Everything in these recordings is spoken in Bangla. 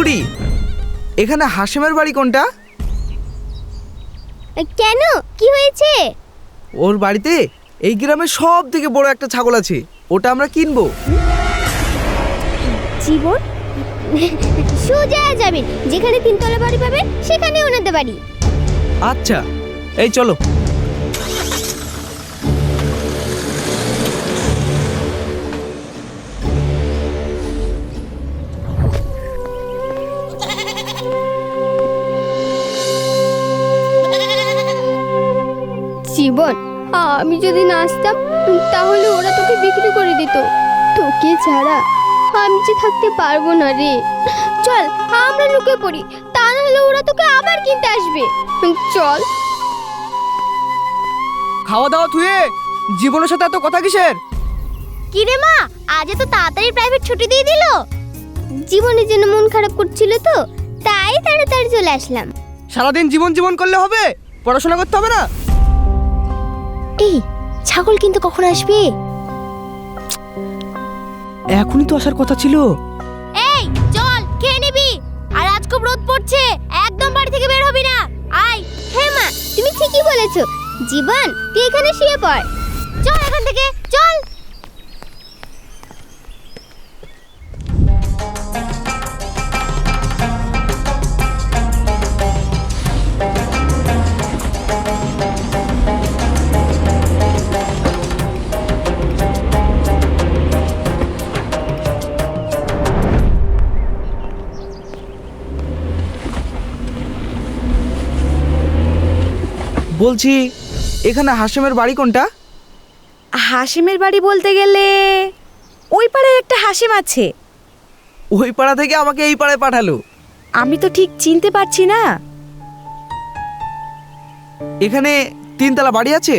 বুড়ি, এখানে হাসেমের বাড়ি কোনটা? কেন, কি হয়েছে? ওর বাড়িতে এই গ্রামের সব থেকে বড় একটা ছাগল আছে, ওটা আমরা কিনবো। জীবন, সোজা যাবেন, যেখানে তিনতলা বাড়ি পাবেন সেখানে ওনাদের বাড়ি। আচ্ছা, এই চলো। জীবন, আমি যদি না আসতাম তাহলে ওরা তোকে বিক্রি করে দিত। তোকে ছাড়া আমি যে থাকতে পারবো না রে। চল আমরা লুকিয়ে পড়ি, তা নাহলে ওরা তোকে আবার কিনতে আসবে। চল। খাওয়া দাওয়া থুয়ে জীবনের সাথে এত কথা কিসের? কি রে মা, আজ তো তাড়াতাড়ি প্রাইভেট ছুটি দিয়ে দিল। জীবনের জন্য মন খারাপ করছিল তো, তাই তাড়াতাড়ি চলে আসলাম। সারাদিন জীবন জীবন করলে হবে? পড়াশোনা করতে হবে না? এই ছাগল কিন্তু কখন আসবে? এখনই তো আসার কথা ছিল। এই চল, খেয়ে নিবি। আর আজ খুব রোদ পড়ছে, একদম বাড়ি থেকে বের হবি না। আয়। হ্যাঁ মা, তুমি ঠিকই বলেছো। জীবন, তুই এখানে শুয়ে পড়। চল এখান থেকে, চল। বলছি, এখানে হাসেমের বাড়ি কোনটা? হাসিমের বাড়ি বলতে গেলে ওই পাড়ায় একটা হাসিম আছে। ওই পাড়া থেকে আমাকে এই পাড়ায় পাঠালো। আমি তো ঠিক চিনতে পারছি না। এখানে তিনতলা বাড়ি আছে?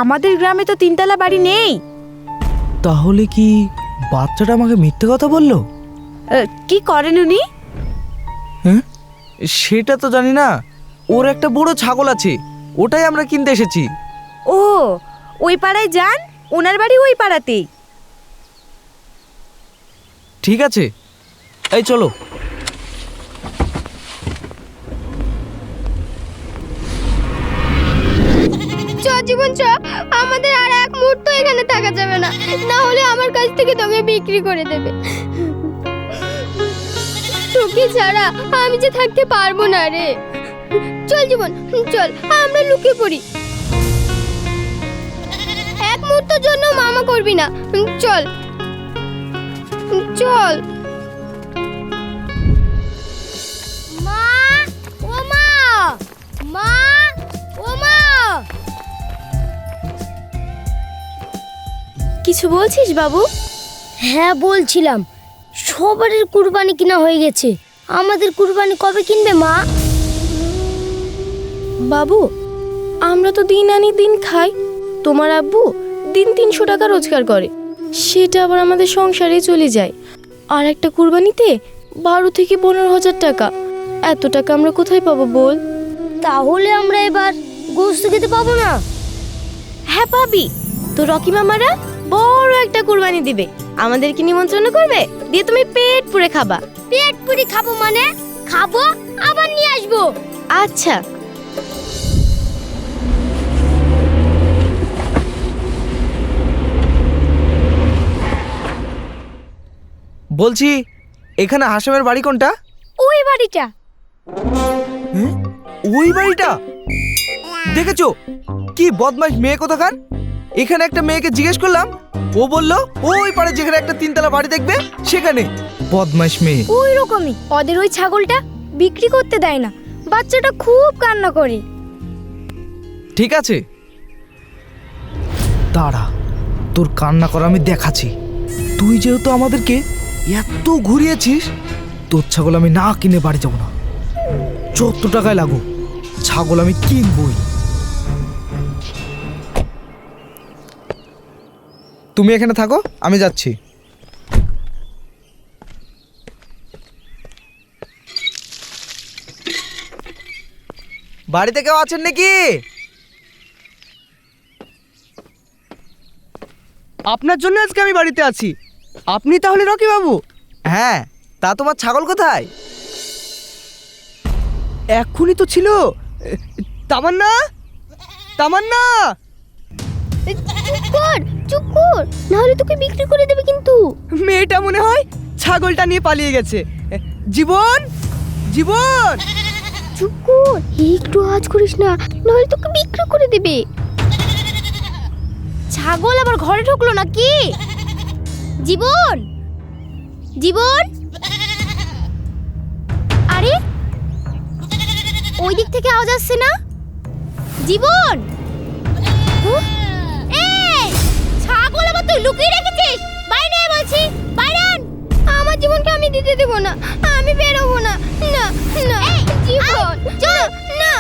আমাদের গ্রামে তো তিনতলা বাড়ি নেই। তাহলে কি বাচ্চাটা আমাকে মিথ্যে কথা বললো? কি করেন উনি? হ্যাঁ, সেটা তো জানি না। ওর একটা বড় ছাগল আছে, ওটাই আমরা কিনতে এসেছি। ও, ওই পাড়ায় যান, ওনার বাড়ি ওই পাড়াতেই। ঠিক আছে, এই চলো। চ জীবন, চ। আমাদের আর এক মুহূর্ত এখানে থাকা যাবে না, না হলে আমার কাছ থেকে তোকে বিক্রি করে দেবে। তোকে ছাড়া আমি যে থাকতে পারবো না রে। চল জীবন, চল আমরা লুকিয়ে পড়ি। এক মুহূর্তের জন্য মামা করবি না। চল চল। মা, ও মা, মা, ও মা। কিছু বলছিস বাবু? হ্যাঁ বলছিলাম, সবারই কুরবানি কিনা হয়ে গেছে, আমাদের কুরবানি কবে কিনবে মা? বাবু, আমরা তো দিন আনি দিন খাই। তোমার আব্বু দিন 300 টাকা রোজগার করে, সেটা আবার আমাদের সংসারে চলে যায়। আর একটা কুরবানিতে 12 থেকে 15,000 টাকা। এত টাকা আমরা কোথায় পাবো বল? তাহলে আমরা এবার গোশত খেতে পাবো না? হ্যাঁ পাবি। তো রকি মামারা বড় একটা কুরবানি দিবে, আমাদেরকে নিমন্ত্রণ করবে, দিয়ে তুমি পেট পুরে খাবা। পেট পুরি খাবো মানে? খাবো, আবার নিয়ে আসবো। আচ্ছা। বলছি, এখানে হাসেমের বাড়ি কোনটা? ওই বাড়িটা। হ্যাঁ, ওই বাড়িটা? দেখেছো কি বদমাইশ মেয়ে কোথাকার! এখানে একটা মেয়েকে জিজ্ঞেস করলাম, ও বলল ওই পাড়ে যেখানে একটা তিনতলা বাড়ি দেখবে সেখানে। বদমাইশ মেয়ে। ওই রকমই ওদের ওই ছাগলটা বিক্রি করতে দেয় না, বাচ্চাটা খুব কান্না করে। ঠিক আছে, দাঁড়া, তোর কান্না করা আমি দেখাচ্ছি। তুই যেহেতু আমাদেরকে এত ঘুরিয়েছিস, তোর ছাগল আমি না কিনে বাড়ি যাব না। যত টাকায় লাগুক ছাগল আমি কিনবই। তুমি এখানে থাকো, আমি যাচ্ছি। বাড়িতে কেউ আছেন নাকি? আপনার জন্য আজকে আমি বাড়িতে আছি। আপনি তাহলে রকি বাবু? হ্যাঁ, তা তোমার ছাগল কোথায়? এক্ষুনি তো ছিল। তামান্না, তামান্না! চুপ কর, নাহলে তোকে বিক্রি করে দেবে কিন্তু। মেয়েটা মনে হয় ছাগলটা নিয়ে পালিয়ে গেছে। জীবন, জীবন! চুপ কর, একটু আওয়াজ করিস না, নাহলে তোকে বিক্রি করে দেবে। ছাগল আবার ঘরে ঢুকলো নাকি? জীবন, জীবন! আরে ওই দিক থেকে আওয়াজ আসছে না? জীবন! এই ছাগল আবার তুই লুকিয়ে রেখেছিস? বাইরে আয় বলছি, বাইরে আন! আমার জীবনকে আমি দিতে দেব না, আমি বেরোবো না। না না জীবন, চল না,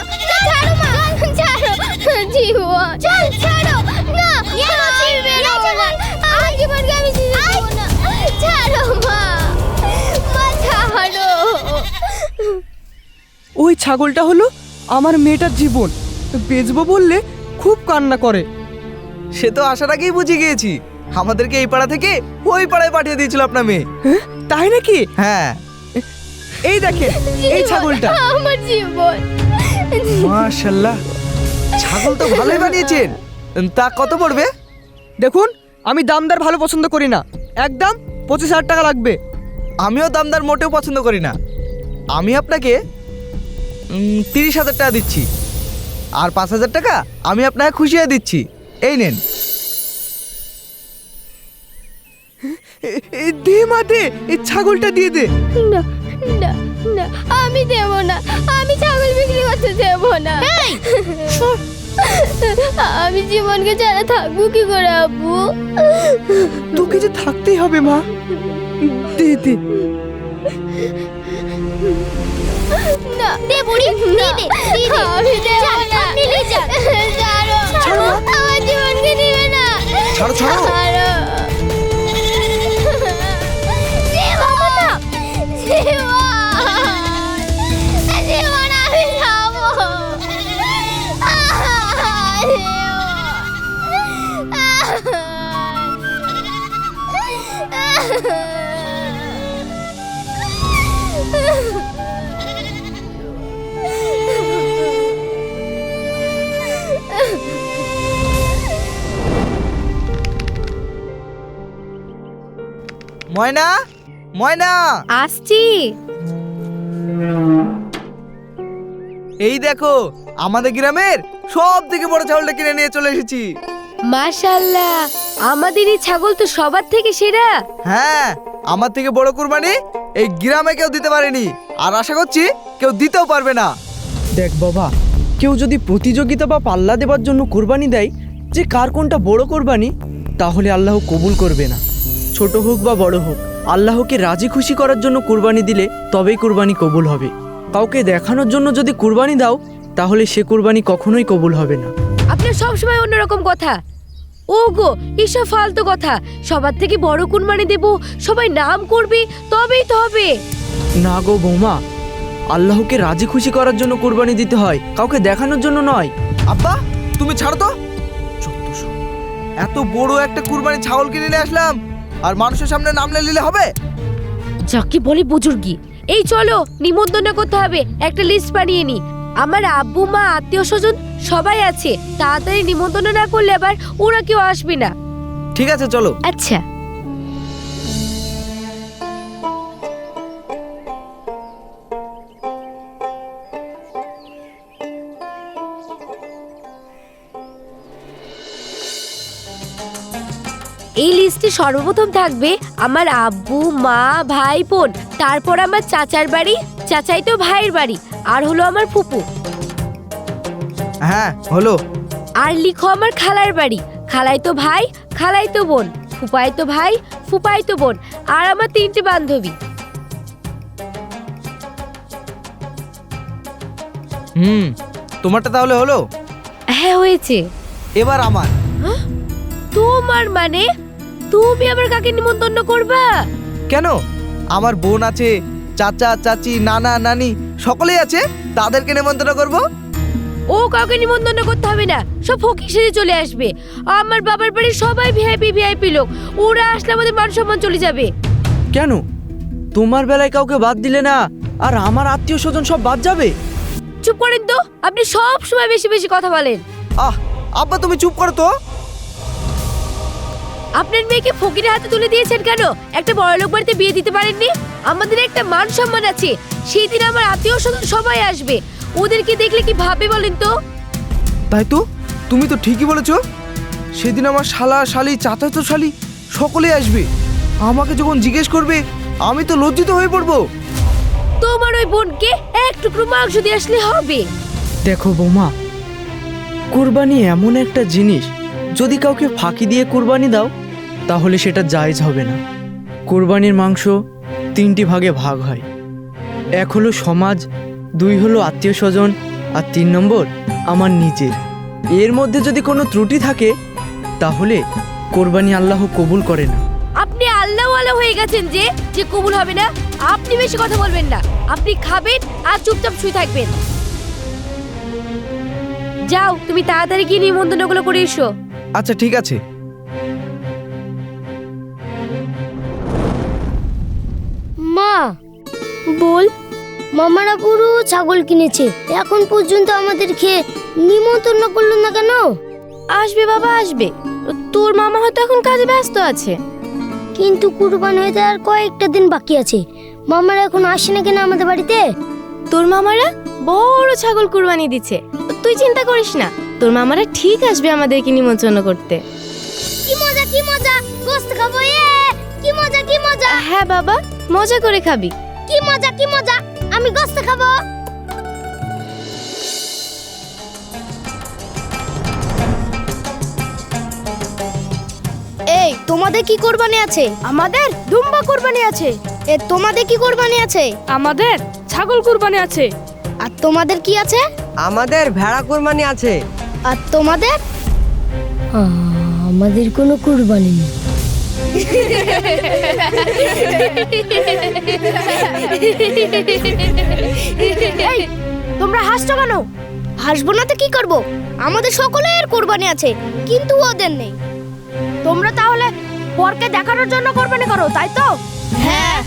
ছাড়ো মা, ছাড়ো জীবন, চল ছাড়ো না, আমি বেরোবো না, আমার জীবনকে আমি দিতে দেব না, ছাড়ো মা, মা ছাড়ো। ওই ছাগলটা হলো আমার মেয়েটার জীবন। বেচবো বললে খুব কান্না করে। সে তো আসার আগেই বুঝে গিয়েছি। আমাদেরকে এই পাড়া থেকে ওই পাড়ায় পাঠিয়ে দিয়েছিল আপনার মেয়ে। তাই নাকি? হ্যাঁ, এই দেখেন এই ছাগলটা। আমার জীবন। মাশাআল্লাহ, ছাগল তো ভালোই বানিয়েছেন। তা কত পড়বে? দেখুন, আমি দামদার ভালো পছন্দ করি না, একদম 25,000 টাকা লাগবে। আমিও দামদার মোটেও পছন্দ করি না। আমি আপনাকে 30,000 টাকা দিচ্ছি, আর 5,000 টাকা আমি আপনাকে খুশি হয়ে দিচ্ছি। এই নেন। দে মা দে, এই ছাগলটা দিয়ে দে। না না না, আমি দেব না, আমি ছাগল বিক্রি করতে দেব না। আমি জীবনকে ছাড়া থাকবো কি করে আব্বু? তোকে যে থাকতেই হবে মা। দে দে। না দে বুড়ি, দে দে, দে দে, আমি দেব না, আপনি নিয়ে যান। ছাড়ো, আমার জীবনকে দিবে না। ছাড়ো, ছাড়ো। জীবন, আমি যাবো। ময়না, ময়না! আসছি। এই দেখো, আমাদের গ্রামের সব থেকে বড় ছাগলটা কিনে নিয়ে চলে এসেছি। মাশাআল্লাহ, আমাদের এই ছাগল তো সবার থেকে সেরা। হ্যাঁ, আমার থেকে বড় কুরবানি এই গ্রামে কেউ দিতে পারেনি, আর আশা করছি কেউ দিতেও পারবে না। দেখ বাবা, কেউ যদি প্রতিযোগিতা বা পাল্লা দেবার জন্য কুরবানি দেয় যে কার কোনটা বড় কুরবানি, তাহলে আল্লাহ কবুল করবে না। ছোট হোক বা বড় হোক, আল্লাহকে রাজি খুশি করার জন্য কুরবানি দিলে তবেই কুরবানি কবুল হবে। কাউকে দেখানোর জন্য যদি কুরবানি দাও, তাহলে সে কুরবানি কখনোই কবুল হবে না। আপনার সবসময় অন্যরকম কথা। ও গো, এসব ফালতু কথা। সবার থেকে বড় কুরবানি দেব, সবাই নাম করবে, তবেই তো হবে। না গো বৌমা, আল্লাহকে রাজি খুশি করার জন্য কুরবানি দিতে হয়, কাউকে দেখানোর জন্য নয়। আব্বা, তুমি ছাড়ো তো। এত বড় একটা কুরবানি ছাগল কিনে নিয়ে আসলাম, আর মানুষের সামনে নাম নিলে হবে? যাকে বলে বুজুর্গি। এই চলো, নিমন্ত্রণ করতে হবে, একটা লিস্ট বানিয়ে নি। আমার আব্বু মা আত্মীয় স্বজন সবাই আছে, তাড়াতাড়ি নিমন্ত্রণ না করলে আবার ওরা কেউ আসবে না। ঠিক আছে, চলো। আচ্ছা। এই লিস্টে সর্বপ্রথম থাকবে আমার আব্বু মা ভাই বোন, তারপর আমার চাচার বাড়ি, চাচাই তো ভাইয়ের বাড়ি, আর হলো আমার ফুপু। হ্যাঁ, হলো। আর লিখো আমার খালার বাড়ি, খালাই তো ভাই, খালাই তো বোন, ফুপাই তো ভাই, ফুপাই তো বোন, আর আমার 3টে বান্ধবী। তোমারটা তাহলে হলো? হ্যাঁ, হয়েছে। এবার আমার। তোমার মানে তুমি আবার কাকে নিমন্ত্রণ করবা? কেন, আমার বোন আছে, চাচা চাচি নানা নানি সকলেই আছে, তাদেরকে নিমন্ত্রণ করব। ও কাউকে নিমন্ত্রণ করতে হবে না, সব ফকির সেজে চলে আসবে। আমার বাবার বাড়ির সবাই ভিআইপি লোক, ওরা আসলে আমাদের মান সম্মান চলে যাবে। কেন, তোমার বেলায় কাউকে বাদ দিলে না, আর আমার আত্মীয় স্বজন সব বাদ যাবে? চুপ করেন তো, আপনি সব সময় বেশি বেশি কথা বলেন। আহ আব্বা তুমি চুপ করো তো। আপনার মেয়েকে ফকিরের হাতে তুলে দিয়েছেন কেন? একটা বড়লোক বাড়িতে বিয়ে দিতে পারেননি? আমাদের একটা মান সম্মান আছে, সেই দিন আমার আত্মীয় স্বজন সবাই আসবে, ওদেরকে দেখলে কি ভাবে বলেন তো? তাই তো, তুমি তো ঠিকই বলেছো। সেদিন আমার শালা শালি চাচাতো শালি সকলেই আসবে। আমাকে যখন জিজ্ঞেস করবে আমি তো লজ্জিত হয়ে পড়বো। তোমার ওই বোনকে এক টুকরো মাংস দিয়ে আসলে হবে? দেখো বৌমা, কুরবানি এমন একটা জিনিস, যদি কাউকে ফাঁকি দিয়ে কুরবানি দাও তাহলে সেটা জায়েজ হবে না। কুরবানির মাংস 3টি ভাগে ভাগ হয়। 1 হলো সমাজ, 2 হলো আত্মীয় স্বজন, আর 3 নম্বর আমার নিজের। এর মধ্যে যদি কোনো ত্রুটি থাকে তাহলে কোরবানি আল্লাহ কবুল করে না। আপনি আল্লাহওয়ালা হয়ে গেছেন যে যে কবুল হবে না। আপনি বেশি কথা বলবেন না, আপনি খাবেন আর চুপচাপ শুয়ে থাকবেন। যাও, তুমি তাড়াতাড়ি গিয়ে নিমন্ত্রণগুলো করে এসো। আচ্ছা ঠিক আছে। মা, বল। মামারা পুরো ছাগল কিনেছে, এখন পর্যন্ত আমাদেরকে নিমন্ত্রণ করলো না কেন? আসবে বাবা, আসবে। তোর মামা হয়তো এখন কাজে ব্যস্ত আছে। কিন্তু কুরবানি হতে আর কয়েকটা দিন বাকি আছে, মামারা এখন আসে না কেন আমাদের বাড়িতে? তোর মামারা বড় ছাগল কুরবানি দিচ্ছে, তুই চিন্তা করিস না, তোর মামারা ঠিক আসবে আমাদেরকে নিমন্ত্রণ করতে। কি মজা কি মজা, গোশত খাবো। কি মজা কি মজা। হ্যাঁ বাবা, মজা করে খাবি। কি মজা কি মজা, আমি গোশত খাবো। এই তোমাদের কি কোরবানি আছে? আমাদের দুম্বা কুরবানি আছে। তোমাদের কি কোরবানি আছে? আমাদের ছাগল কুরবানি আছে। আর তোমাদের কি আছে? আমাদের ভেড়া কুরবানি আছে। আর তোমাদের? আমাদের কোনো কুরবানি নেই। তোমরা হাসছো কেন? হাসবো না তো কি করব? আমাদের সকলের কোরবানি আছে, কিন্তু ওদের নেই। তোমরা তাহলে পরকে দেখানোর জন্য কোরবানি করো, তাই তো? হ্যাঁ।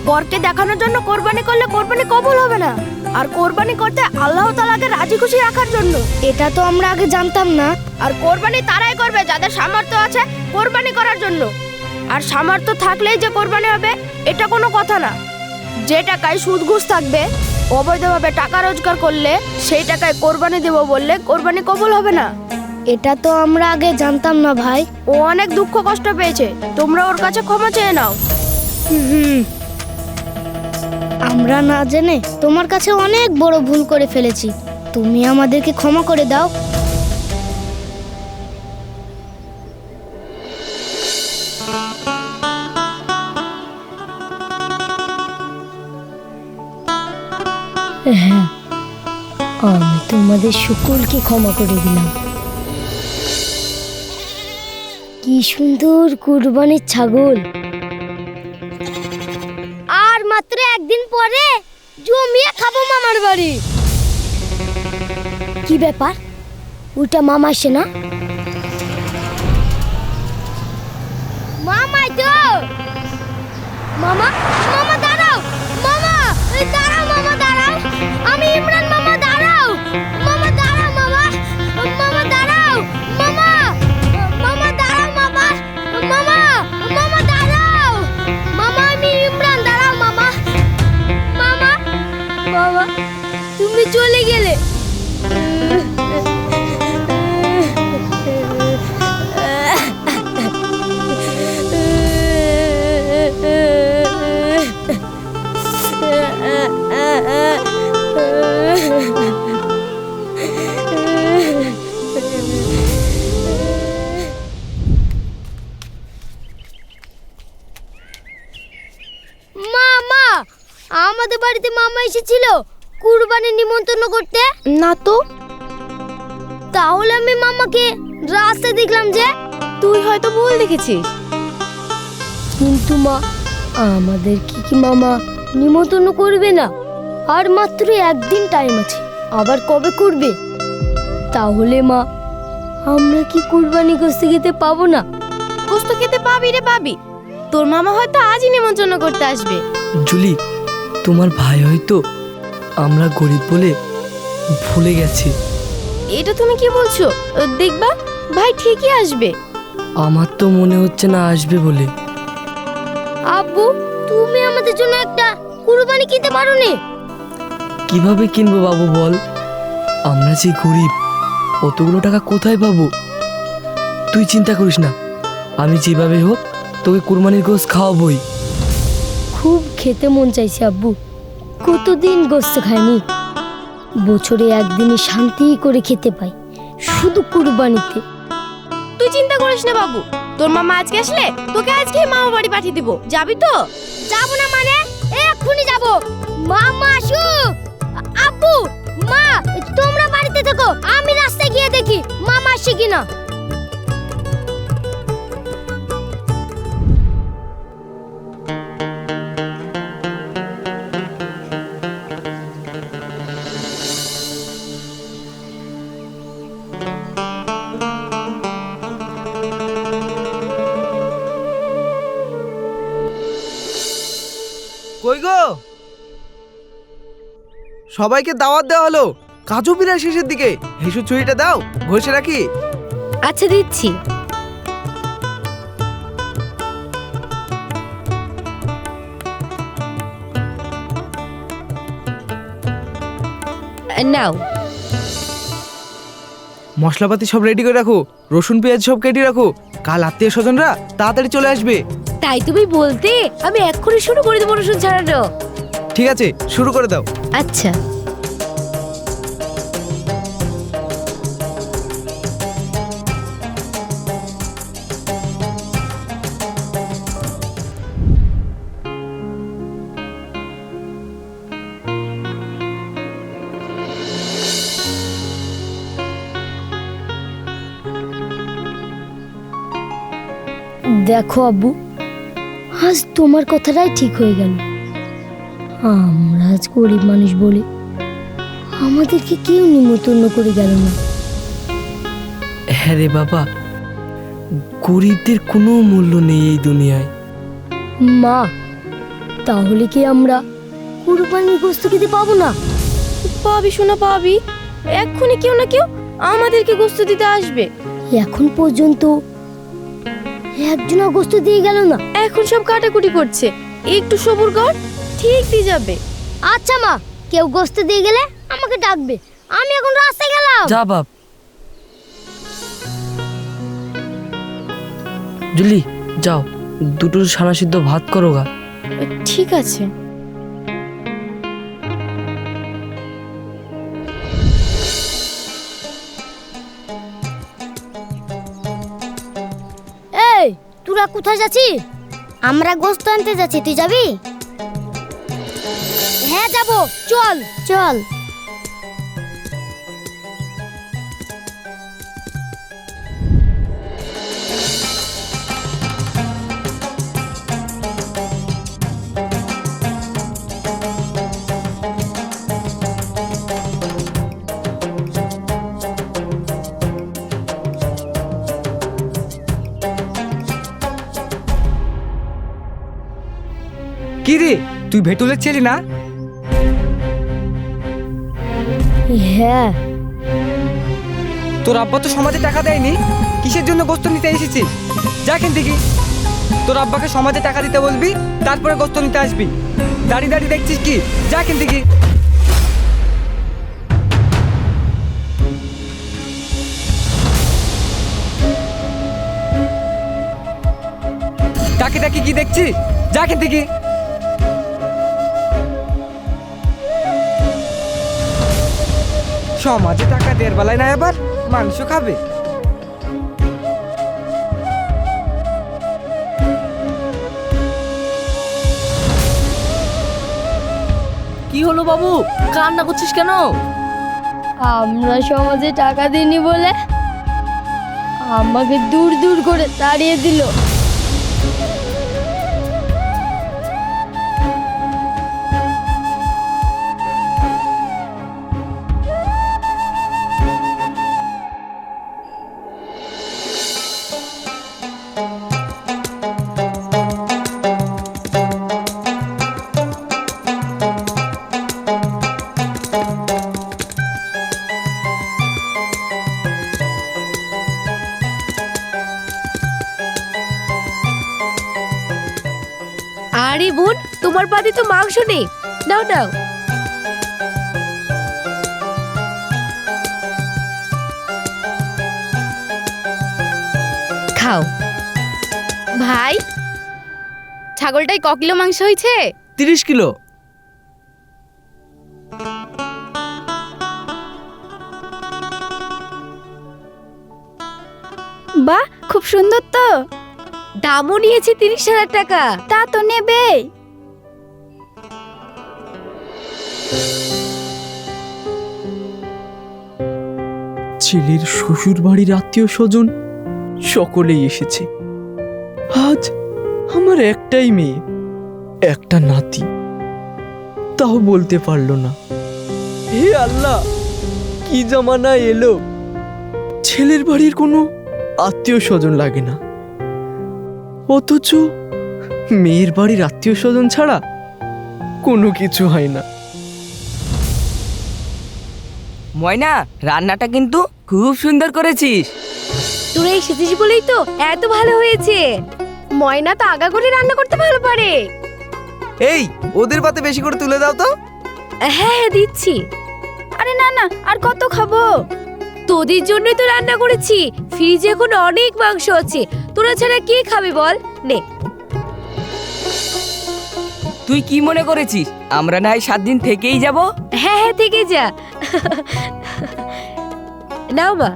পরকে দেখানোর জন্য কোরবানি করলে কোরবানি কবুল হবে না। আর কোরবানি করতে আল্লাহ তাআলাকে রাজি খুশি রাখার জন্য। এটা তো আমরা আগে জানতাম না। আর কোরবানি তারাই করবে যাদের সামর্থ্য আছে কোরবানি করার জন্য। আর সামর্থ্য থাকলেই যে কোরবানি হবে এটা কোনো কথা না। যে টাকায় সুদ ঘুষ থাকবে, অবৈধভাবে টাকা রোজগার করলে সেই টাকায় কোরবানি দেব বললে কোরবানি কবুল হবে না। এটা তো আমরা আগে জানতাম না ভাই। ও অনেক দুঃখ কষ্ট পেয়েছে, তোমরা ওর কাছে ক্ষমা চেয়ে নাও। আমরা না জেনে তোমার কাছে অনেক বড় ভুল করে ফেলেছি, তুমি আমাদেরকে ক্ষমা করে দাও। হ্যাঁ, আমি তোমাদের সকলকে ক্ষমা করে দিলাম। কি সুন্দর কুরবানির ছাগল। আর মাত্র একদিন পরে জমিয়ে খাবো মামার বাড়ি। কি ব্যাপার, ওটা মামা আসে না? মামাই তো। মামা, মামা দাঁড়াও। মামা এই দাঁড়াও, মামা দাঁড়াও। আমি ইমরান, মামা দাঁড়াও। মামা দাঁড়াও, মামা। মামা দাঁড়াও। মামা, মামা দাঁড়াও। মামা, মামা, মামা দাঁড়াও। মামা আমি ইমরান, দাঁড়াও মামা। মামা, বাবা তুমি চলে গেলে। মামা, আমাদের বাড়িতে মামা এসেছিল কুরবানির নিমন্ত্রণ করতে। না তো। তাহলে আমি মামাকে রাস্তায় দেখলাম যে। তুই হয়তো ভুল দেখেছিস। কিন্তু মা, আমাদের কি মামা নিমন্ত্রণ করবে না? আর মাত্র একদিন টাইম আছে, আবার কবে করবে? তাহলে মা, আমরা কি কুরবানি গোশত খেতে পাবো না? গোশত খেতে পাবি রে, পাবি। তোর মামা হয়তো আজই নিমন্ত্রণ করতে আসবে। জুলি, তোমার ভাই হয়তো আমরা গরিব বলে ভুলে গেছি। এটা তুমি কি বলছো? দেখবা ভাই ঠিকই আসবে। আমার তো মনে হচ্ছে না আসবে বলে। আব্বু, তুমি আমাদের জন্য একটা কুরবানি কিনতে পারো নি? কিভাবে কিনবো বাবু বল? আমরা যে গরিব, অতগুলো টাকা কোথায় পাবো? তুই চিন্তা করিস না, আমি যেভাবে হোক তোকে কুরবানির গোশত খাওয়াবই। খুব খেতে মন চাইছে আব্বু, কতদিন গোস্ত খাইনি। বছরে একদিনই শান্তি করে খেতে পাই, শুধু কুরবানিতে। তুই চিন্তা করিস না বাবু, তোর মামা আজকে আসলে তোকে আজকেই মামা বাড়ি পাঠিয়ে দিব। যাবি তো? যাবো না মানে? এক্ষুনি যাবো। মামা আসুক। আব্বু, মা, তোমরা বাড়িতে থেকো, আমি রাস্তায় গিয়ে দেখি মামা আসছে কিনা। কই গো? সবাইকে দাওয়াত দেওয়া হলো, কাজও প্রায় শেষের দিকে। হেসু ছুরিটা দাও, ঘষে রাখি। আচ্ছা দিচ্ছি। নাও। মশলাপাতি সব রেডি করে রাখো, রসুন পেঁয়াজ সব কেটে রাখো। কাল আত্মীয় স্বজনরা তাড়াতাড়ি চলে আসবে। তাই তুমি বলতে আমি এক্ষুনি শুরু করে দেবো রসুন ছাড়ানো। ঠিক আছে, শুরু করে দাও। আচ্ছা। দেখো আব্বু, আজ তোমার কথাটাই ঠিক হয়ে গেল। আমরা আজ গরিব মানুষ বলে আমাদেরকে কেউ নিমন্ত্রণ করে গেল না। হ্যাঁ রে বাবা, গরিবদের কোনো মূল্য নেই এই দুনিয়ায়। মা, তাহলে কি আমরা কুরবানির গোশত খেতে পাবো না? পাবি শোনা, পাবি। এক্ষুনি কেউ না কেউ আমাদেরকে গোস্ত দিতে আসবে। এখন পর্যন্ত একজনা গোশত দিয়ে গেল না। এখন সব কাটাকুটি করছে, একটু সবুর কর, ঠিক দিয়ে যাবে। আচ্ছা মা, কেউ গোশত দিয়ে গেলে আমাকে ডাকবে। আমি এখন রাস্তায় গেলাম। যা বাপ। জুলি, যাও দুটো ছানা সিদ্ধ ভাত করো গা। ঠিক আছে। এই, তোরা কোথায় যাচ্ছিস? আমরা গোশত আনতে যাচ্ছি, তুই যাবি? হ্যাঁ যাবো, চল চল। কি রে, তুই ভেটুলের ছেলে না? হ্যাঁ। তোর আব্বা তো সমাজে টাকা দেয়নি, কিসের জন্য গোস্ত নিতে এসেছিস? যা এখান থেকে। তোর আব্বাকে সমাজে টাকা দিতে বলবি, তারপরে গোস্ত নিতে আসবি। দাঁড়িয়ে দাঁড়িয়ে দেখছিস কি? যা এখান থেকে। তাকে তাকে কি দেখছিস? যা এখান থেকে। সমাজে টাকা দেড় বেলায় না, এবার মাংস খাবে। কি হলো বাবু, কান্না করছিস কেন? আমরা সমাজে টাকা দিইনি বলে আমাকে দূর দূর করে তাড়িয়ে দিল। আরে বোন, তোমার পাতে তো মাংস নেই, নাও নাও। খাও। ভাই, ছাগলটায় ক কিলো মাংস হয়েছে? 30 কিলো। বাহ, খুব সুন্দর তো। দামও নিয়েছে 30,000 টাকা। তা তো নেবে। ছেলের শ্বশুর বাড়ির আত্মীয় স্বজন সকলেই এসেছে। আজ আমার একটাই মেয়ে, একটা নাতি, তাও বলতে পারলো না। হে আল্লাহ, কি জামানা এলো! ছেলের বাড়ির কোনো আত্মীয় স্বজন লাগে না, অথচ মেয়ের বাড়ির আত্মীয় স্বজন ছাড়া কোনো কিছু হয় না। ময়না, রান্নাটা কিন্তু খুব সুন্দর করেছিস। তোরা এসেছিস বলেই তো এত ভালো হয়েছে। ময়না তো আগা করে রান্না করতে ভালো পারে। এই, ওদের পাতে বেশি করে তুলে দাও তো। হ্যাঁ হ্যাঁ, দিচ্ছি। আরে না না, আর কত খাবো? তোদের জন্যই তো রান্না করেছি। ফ্রিজে এখন অনেক মাংস আছে, তোরা ছাড়া কে খাবে বল? নে। তুই কি মনে করেছিস আমরা না হয় 7 দিন থেকেই যাব? হ্যাঁ হ্যাঁ, থেকে যা। নাও মা।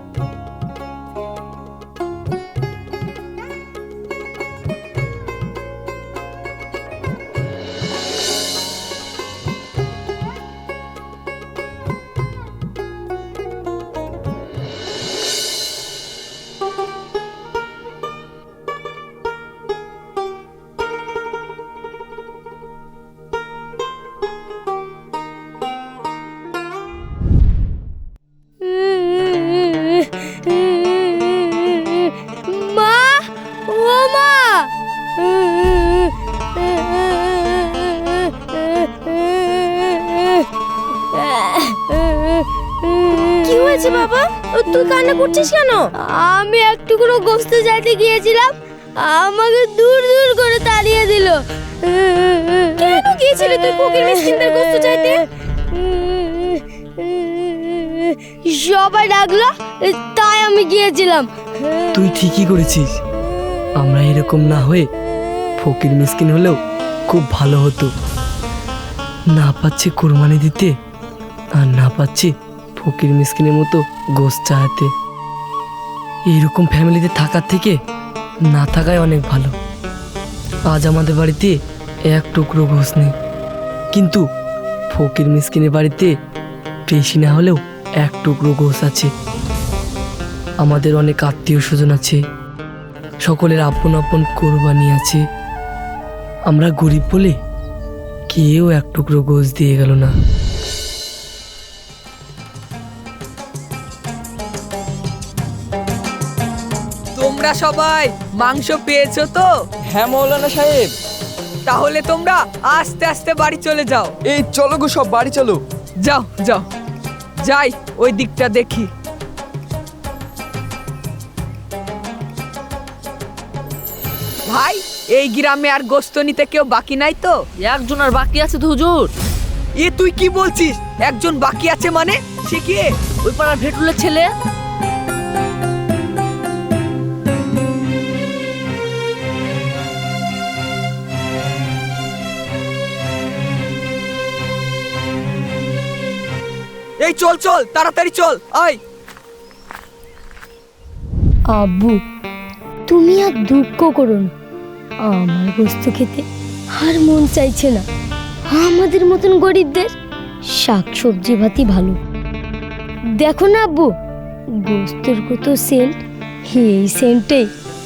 মা, ও মা। কি হয়েছে বাবা? তুই কান্না করছিস কেন? আমি একটু করে গোস্ত চাইতে গিয়েছিলাম, আমাকে দূর দূর করে তাড়িয়ে দিল। কেন গিয়েছিলি তুই ফকির মিসকিনদের গোস্ত চাইতে? সবাই ডাকলো, তাই আমি গিয়েছিলাম। তুই ঠিকই করেছিস। আমরা এরকম না হয়ে ফকির মিসকিন হলেও খুব ভালো হতো। না পাচ্ছি কুরবানি দিতে, আর না পাচ্ছি ফকির মিসকিনের মতো গোশ চাইতে। এইরকম ফ্যামিলিতে থাকার থেকে না থাকাই অনেক ভালো। আজ আমাদের বাড়িতে এক টুকরো গোশ নেই, কিন্তু ফকির মিসকিনের বাড়িতে বেশি না হলেও এক টুকরো গোশ আছে। আমাদের অনেক আত্মীয় স্বজন আছে, সকলের আপন আপন কোরবানি আছে। আমরা গরিব বলে কেউ এক টুকরো গোশ দিয়ে গেল না। তোমরা সবাই মাংস পেয়েছো তো? হ্যাঁ মৌলানা সাহেব। তাহলে তোমরা আস্তে আস্তে বাড়ি চলে যাও। এই চলো গো, সব বাড়ি চলো। যাও যাও, যাই ওই দিকটা দেখি। ভাই, এই গ্রামে আর গোস্ত নিতে কেউ বাকি নাই তো? একজন আর বাকি আছে তো হুজুর। এ তুই কি বলছিস? একজন বাকি আছে মানে? সে কে? ওই পাড়ার ভেটুলের ছেলে। এই চল চল, তাড়াতাড়ি চল, আয়। আব্বু, তুমি আর দুঃখ করো না, আমার গোস্ত খেতে আর মন চাইছে না। আমাদের মতন গরিবদের শাক সবজি ভাতই ভালো। দেখো না আব্বু, গোস্তের কত সেন্ট, এই সেন্টে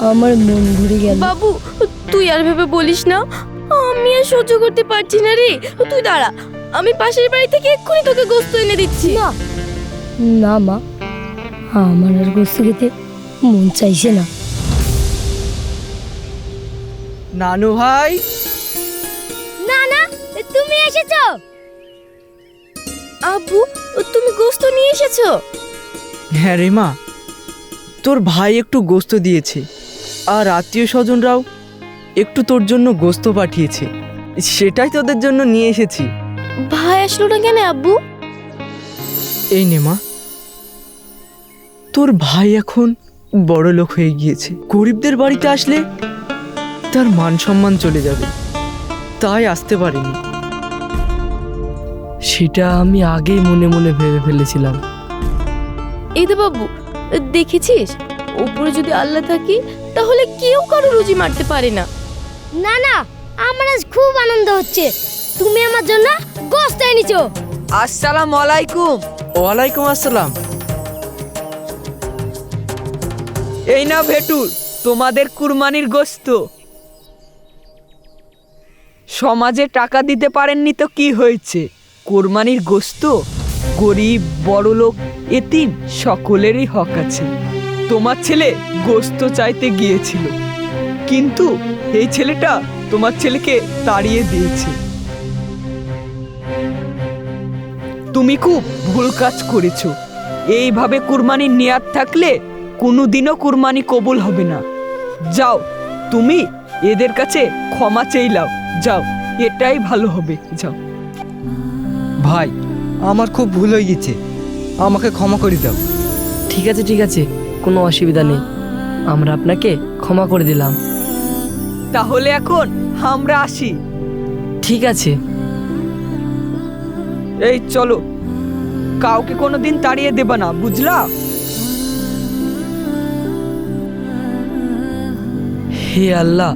আমার মন ভরে গেল। বাবু, তুই আর ভেবে বলিস না, আমি আর সহ্য করতে পারছি না রে। তুই দাঁড়া, আমি পাশের বাড়ি থেকে এক্ষুনি তোকে গোস্ত এনে দিচ্ছি। না না মা, আমার আর গোস্ত খেতে মন চাইছে না। নানু ভাই, না না, তুমি এসেছো? আব্বু, তুমি গোস্ত নিয়ে এসেছো? হ্যাঁ রে মা, তোর ভাই একটু গোস্ত দিয়েছে, আর আত্মীয় স্বজনরাও একটু তোর জন্য গোস্ত পাঠিয়েছে। সেটাই তোদের জন্য নিয়ে এসেছি। ভাই আসলো না কেন আব্বু? এই নে মা, তোর ভাই এখন বড় লোক হয়ে গিয়েছে। গরিবদের বাড়িতে আসলে তার মান সম্মান চলে যাবে, তাই আসতে পারিনি। সেটা আমি আগেই মনে মনে ভেবে ফেলেছিলাম। এই তো বাবু, দেখেছিস উপরে যদি আল্লাহ থাকি তাহলে কেউ কারো রুজি মারতে পারে না। না না, আমার আজ খুব আনন্দ হচ্ছে। তুমি আমার জন্য গোশত এনেছো। আসসালামু আলাইকুম। ওয়ালাইকুম আসসালাম। এই না ভেটুল, তোমাদের কুরবানির গোশত। সমাজে টাকা দিতে পারেননি তো কি হয়েছে? কুরবানির গোশত গরিব বড়লোক এতিম সকলেরই হক আছে। তোমার ছেলে গোশত চাইতে গিয়েছিল, কিন্তু এই ছেলেটা তোমার ছেলেকে তাড়িয়ে দিয়েছে। তুমি খুব ভুল কাজ করেছো। এইভাবে কুরবানির নিয়াত থাকলে কোনোদিনও কুরবানি কবুল হবে না। যাও, তুমি এদের কাছে ক্ষমা চেয়ে নাও। যাও, এটাই ভালো হবে। যাও। ভাই, আমার খুব ভুল হয়ে গেছে, আমাকে ক্ষমা করে দাও। ঠিক আছে, কোনো অসুবিধা নেই, আমরা আপনাকে ক্ষমা করে দিলাম। তাহলে এখন আমরা আসি। ঠিক আছে। এই চলো, কাউকে কোনোদিন তাড়িয়ে দেবা না, বুঝলা? হে আল্লাহ,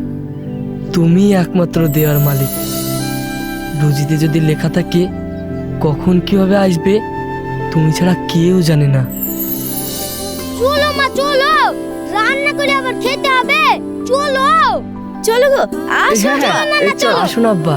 তুমি একমাত্র দেওয়ার মালিক। রুজিতে যদি লেখা থাকে কখন কিভাবে আসবে তুমি ছাড়া কেউ জানে না। চলো মা চলো, রান্না করে আবার খেতে হবে। চলো চলো গো, আসো হ্যাঁ, চলো। এই চল। আসুন আব্বা।